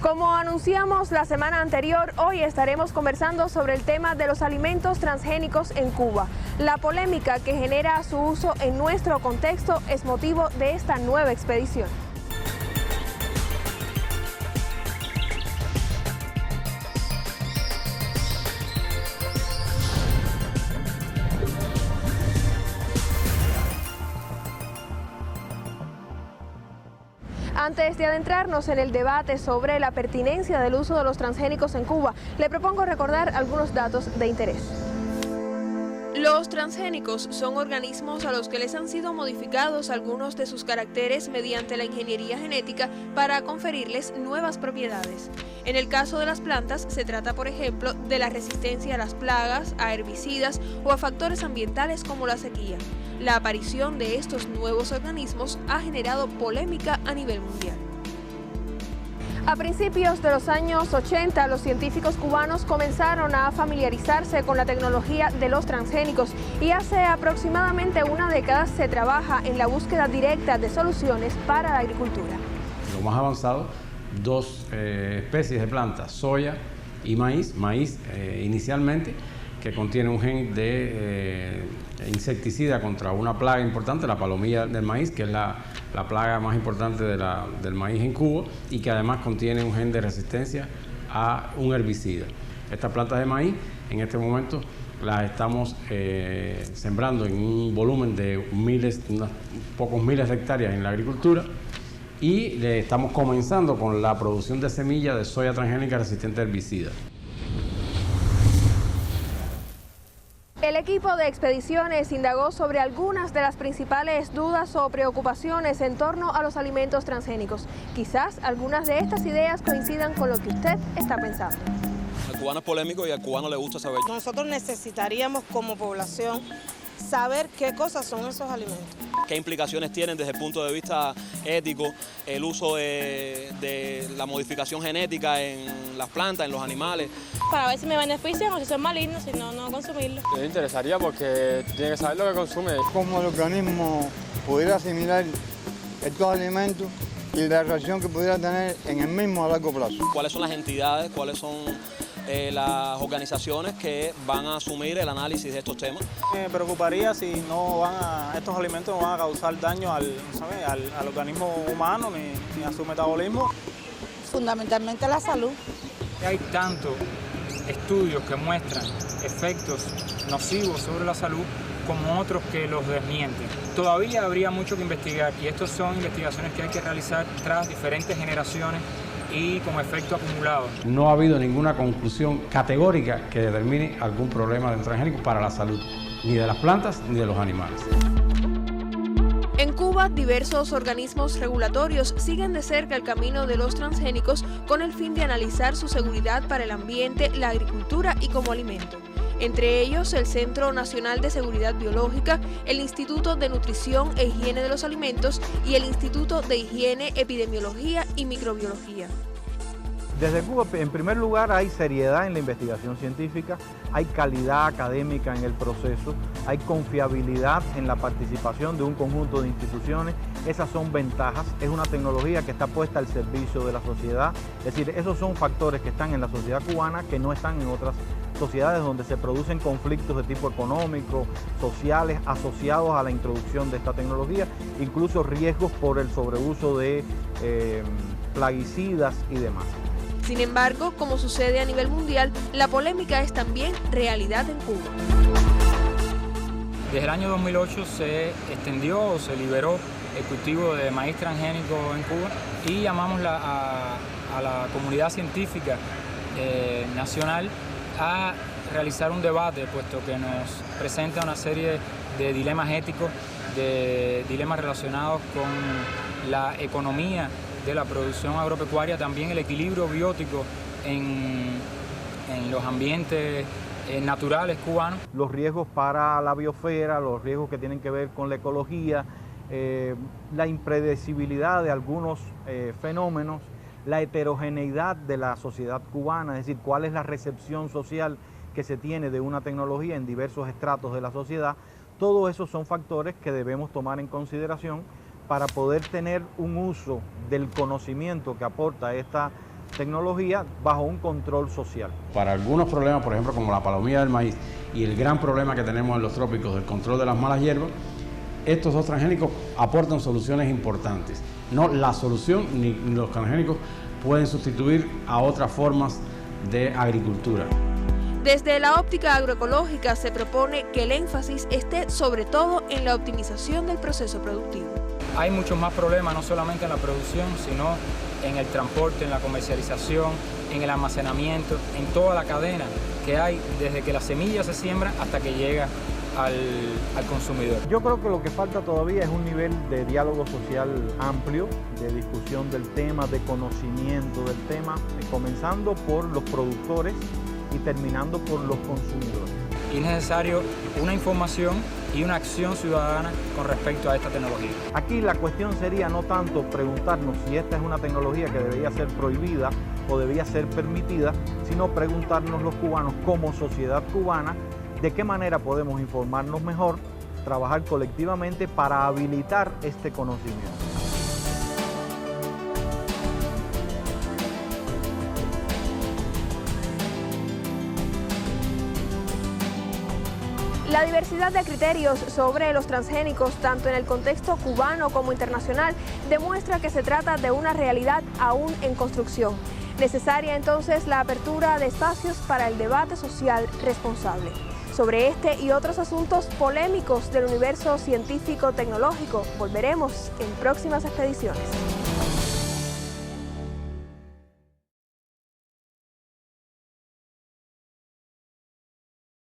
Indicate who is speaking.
Speaker 1: Como anunciamos la semana anterior, hoy estaremos conversando sobre el tema de los alimentos transgénicos en Cuba. La polémica que genera su uso en nuestro contexto es motivo de esta nueva expedición. Antes de adentrarnos en el debate sobre la pertinencia del uso de los transgénicos en Cuba, le propongo recordar algunos datos de interés. Los transgénicos son organismos a los que les han sido modificados algunos de sus caracteres mediante la ingeniería genética para conferirles nuevas propiedades. En el caso de las plantas, se trata, por ejemplo, de la resistencia a las plagas, a herbicidas o a factores ambientales como la sequía. La aparición de estos nuevos organismos ha generado polémica a nivel mundial. A principios de los años 80, los científicos cubanos comenzaron a familiarizarse con la tecnología de los transgénicos y hace aproximadamente una década se trabaja en la búsqueda directa de soluciones para la agricultura.
Speaker 2: Lo más avanzado, dos especies de plantas, soya y maíz. Maíz inicialmente, que contiene un gen de insecticida contra una plaga importante, la palomilla del maíz, que es la plaga más importante del maíz en Cuba, y que además contiene un gen de resistencia a un herbicida. Estas plantas de maíz, en este momento, las estamos sembrando en un volumen de unos pocos miles de hectáreas en la agricultura, y le estamos comenzando con la producción de semillas de soya transgénica resistente a herbicidas.
Speaker 1: El equipo de expediciones indagó sobre algunas de las principales dudas o preocupaciones en torno a los alimentos transgénicos. Quizás algunas de estas ideas coincidan con lo que usted está pensando.
Speaker 3: El cubano es polémico y al cubano le gusta saber.
Speaker 4: Nosotros necesitaríamos como población saber qué cosas son esos alimentos.
Speaker 3: ¿Qué implicaciones tienen desde el punto de vista ético el uso de la modificación genética en las plantas, en los animales?
Speaker 4: Para ver si me benefician o si son malignos, si no, no consumirlos.
Speaker 5: Me interesaría porque tiene que saber lo que consume.
Speaker 6: Cómo el organismo pudiera asimilar estos alimentos y la reacción que pudiera tener en el mismo a largo plazo.
Speaker 3: ¿Cuáles son las entidades, cuáles son las organizaciones que van a asumir el análisis de estos temas?
Speaker 7: Me preocuparía si estos alimentos no van a causar daño al organismo humano ni a su metabolismo.
Speaker 4: Fundamentalmente la salud.
Speaker 8: Hay tantos estudios que muestran efectos nocivos sobre la salud como otros que los desmienten. Todavía habría mucho que investigar y estas son investigaciones que hay que realizar tras diferentes generaciones y con efecto acumulado.
Speaker 2: No ha habido ninguna conclusión categórica que determine algún problema del transgénico para la salud, ni de las plantas ni de los animales.
Speaker 1: En Cuba, diversos organismos regulatorios siguen de cerca el camino de los transgénicos con el fin de analizar su seguridad para el ambiente, la agricultura y como alimento. Entre ellos, el Centro Nacional de Seguridad Biológica, el Instituto de Nutrición e Higiene de los Alimentos y el Instituto de Higiene, Epidemiología y Microbiología.
Speaker 9: Desde Cuba, en primer lugar, hay seriedad en la investigación científica, hay calidad académica en el proceso, hay confiabilidad en la participación de un conjunto de instituciones. Esas son ventajas, es una tecnología que está puesta al servicio de la sociedad. Es decir, esos son factores que están en la sociedad cubana que no están en otras sociedades donde se producen conflictos de tipo económico, sociales, asociados a la introducción de esta tecnología, incluso riesgos por el sobreuso de plaguicidas y demás.
Speaker 1: Sin embargo, como sucede a nivel mundial, la polémica es también realidad en Cuba.
Speaker 8: Desde el año 2008 se extendió o se liberó el cultivo de maíz transgénico en Cuba y llamamos a la comunidad científica nacional a realizar un debate, puesto que nos presenta una serie de dilemas éticos, de dilemas relacionados con la economía de la producción agropecuaria, también el equilibrio biótico en los ambientes naturales cubanos.
Speaker 9: Los riesgos para la biosfera, los riesgos que tienen que ver con la ecología, la impredecibilidad de algunos fenómenos, la heterogeneidad de la sociedad cubana, es decir, cuál es la recepción social que se tiene de una tecnología en diversos estratos de la sociedad. Todo eso son factores que debemos tomar en consideración para poder tener un uso del conocimiento que aporta esta tecnología bajo un control social.
Speaker 2: Para algunos problemas, por ejemplo, como la palomilla del maíz y el gran problema que tenemos en los trópicos del control de las malas hierbas, estos dos transgénicos aportan soluciones importantes. No la solución ni los transgénicos pueden sustituir a otras formas de agricultura.
Speaker 1: Desde la óptica agroecológica se propone que el énfasis esté sobre todo en la optimización del proceso productivo.
Speaker 8: Hay muchos más problemas, no solamente en la producción, sino en el transporte, en la comercialización, en el almacenamiento, en toda la cadena que hay desde que la semilla se siembra hasta que llega al consumidor.
Speaker 9: Yo creo que lo que falta todavía es un nivel de diálogo social amplio, de discusión del tema, de conocimiento del tema, comenzando por los productores y terminando por los consumidores.
Speaker 8: Y es necesario una información y una acción ciudadana con respecto a esta tecnología.
Speaker 9: Aquí la cuestión sería no tanto preguntarnos si esta es una tecnología que debería ser prohibida o debería ser permitida, sino preguntarnos los cubanos como sociedad cubana de qué manera podemos informarnos mejor, trabajar colectivamente para habilitar este conocimiento.
Speaker 1: La diversidad de criterios sobre los transgénicos, tanto en el contexto cubano como internacional, demuestra que se trata de una realidad aún en construcción. Necesaria entonces la apertura de espacios para el debate social responsable. Sobre este y otros asuntos polémicos del universo científico-tecnológico volveremos en próximas expediciones.